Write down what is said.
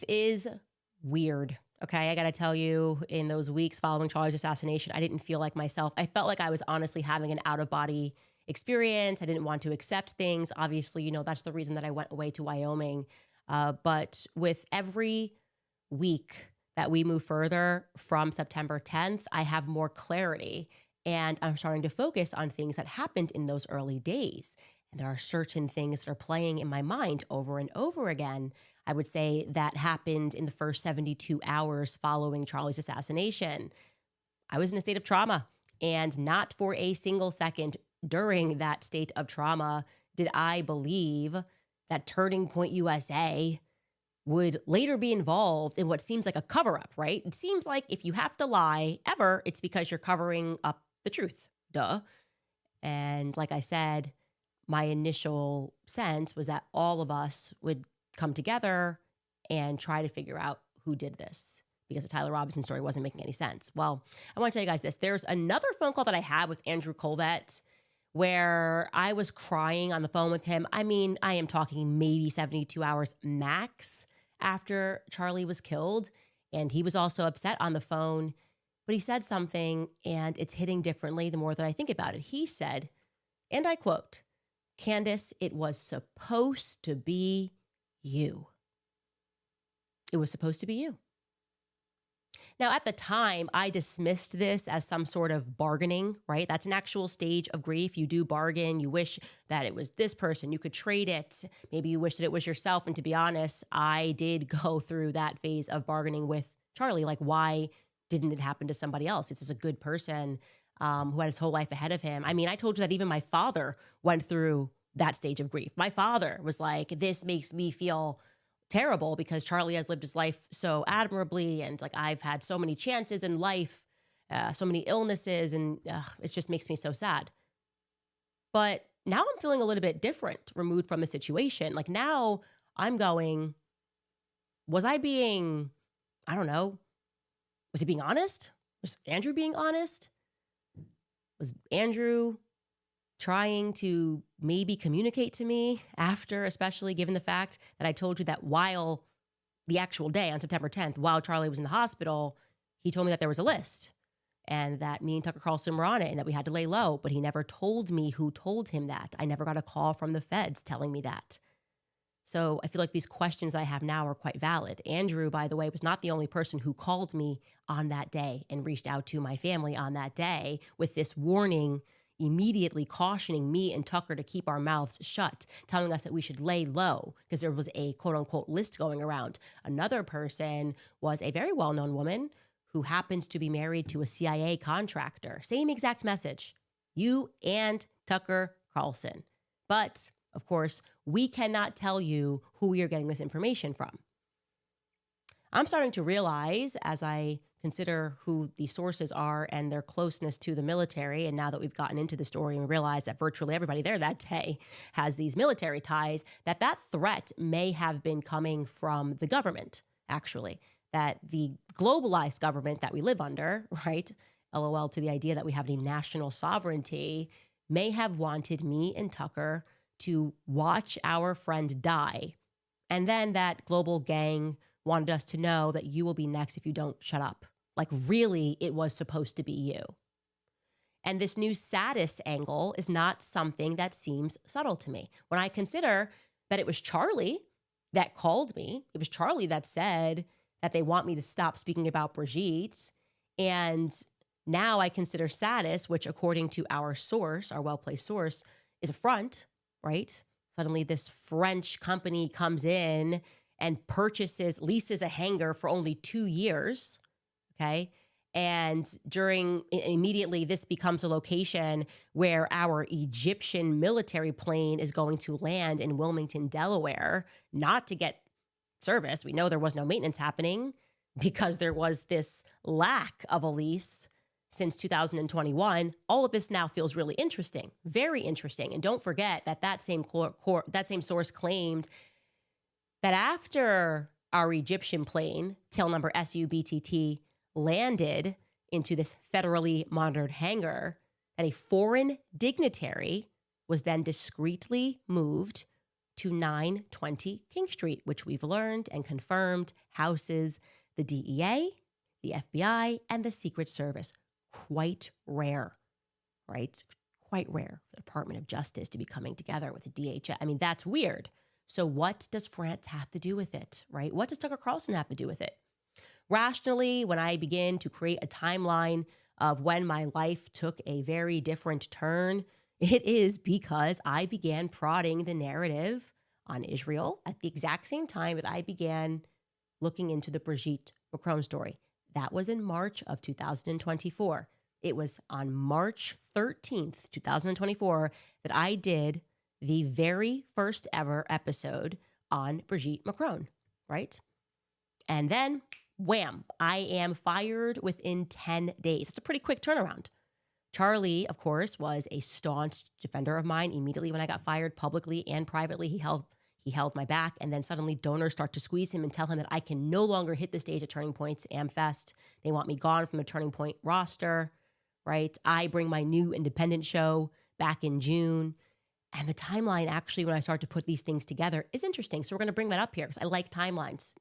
is weird. Okay, I got to tell you, in those weeks following Charlie's assassination, I didn't feel like myself. I felt like I was honestly having an out-of-body experience. I didn't want to accept things. Obviously, that's the reason that I went away to Wyoming. But with every week that we move further from September 10th, I have more clarity. And I'm starting to focus on things that happened in those early days. And there are certain things that are playing in my mind over and over again. I would say that happened in the first 72 hours following Charlie's assassination. I was in a state of trauma, and not for a single second during that state of trauma did I believe that Turning Point USA would later be involved in what seems like a cover-up, right? It seems like if you have to lie ever, it's because you're covering up the truth. Duh. And like I said, my initial sense was that all of us would come together and try to figure out who did this, because the Tyler Robinson story wasn't making any sense. Well, I want to tell you guys this. There's another phone call that I had with Andrew Colvett where I was crying on the phone with him. I mean, I am talking maybe 72 hours max after Charlie was killed. And he was also upset on the phone, but he said something, and it's hitting differently the more that I think about it. He said, and I quote, "Candace, it was supposed to be you. It was supposed to be you." Now, at the time, I dismissed this as some sort of bargaining, right? That's an actual stage of grief. You do bargain. You wish that it was this person. You could trade it. Maybe you wish that it was yourself. And to be honest, I did go through that phase of bargaining with Charlie. Like, why didn't it happen to somebody else? This is a good person who had his whole life ahead of him. I mean, I told you that even my father went through that stage of grief. My father was like, this makes me feel terrible because Charlie has lived his life so admirably, and like I've had so many chances in life, so many illnesses, and it just makes me so sad. But now I'm feeling a little bit different, removed from the situation. Like now I'm going, was I being, I don't know, was he being honest? Was Andrew being honest? Was Andrew trying to maybe communicate to me after, especially given the fact that I told you that while the actual day on September 10th, while Charlie was in the hospital, he told me that there was a list and that me and Tucker Carlson were on it and that we had to lay low, but he never told me who told him that. I never got a call from the feds telling me that. So I feel like these questions I have now are quite valid. Andrew, by the way, was not the only person who called me on that day and reached out to my family on that day with this warning, immediately cautioning me and Tucker to keep our mouths shut, telling us that we should lay low because there was a quote unquote list going around. Another person was a very well-known woman who happens to be married to a CIA contractor. Same exact message. You and Tucker Carlson. But of course, we cannot tell you who we are getting this information from. I'm starting to realize as I consider who the sources are and their closeness to the military, and now that we've gotten into the story and realized that virtually everybody there that day has these military ties, that threat may have been coming from the government, actually, that the globalized government that we live under, right, LOL to the idea that we have any national sovereignty, may have wanted me and Tucker to watch our friend die. And then that global gang wanted us to know that you will be next if you don't shut up. Like really, it was supposed to be you. And this new saddest angle is not something that seems subtle to me. When I consider that it was Charlie that called me, it was Charlie that said that they want me to stop speaking about Brigitte. And now I consider saddest, which according to our source, our well-placed source, is a front, right? Suddenly this French company comes in and leases a hangar for only 2 years, okay? And immediately this becomes a location where our Egyptian military plane is going to land in Wilmington, Delaware, not to get service. We know there was no maintenance happening because there was this lack of a lease since 2021. All of this now feels really interesting, very interesting. And don't forget that same source claimed that after our Egyptian plane, tail number SUBTT, landed into this federally monitored hangar, that a foreign dignitary was then discreetly moved to 920 King Street, which we've learned and confirmed houses the DEA, the FBI, and the Secret Service. Quite rare, right? Quite rare for the Department of Justice to be coming together with the DHS. I mean, that's weird. So what does France have to do with it, right? What does Tucker Carlson have to do with it? Rationally, when I begin to create a timeline of when my life took a very different turn, it is because I began prodding the narrative on Israel at the exact same time that I began looking into the Brigitte Macron story. That was in March of 2024. It was on March 13th, 2024, that I did the very first ever episode on Brigitte Macron, right? And then, wham, I am fired within 10 days. It's a pretty quick turnaround. Charlie, of course, was a staunch defender of mine. Immediately when I got fired, publicly and privately, he held my back. And then suddenly donors start to squeeze him and tell him that I can no longer hit the stage at Turning Point's AmFest. They want me gone from the Turning Point roster, right? I bring my new independent show back in June. And the timeline, actually, when I start to put these things together, is interesting. So we're going to bring that up here because I like timelines.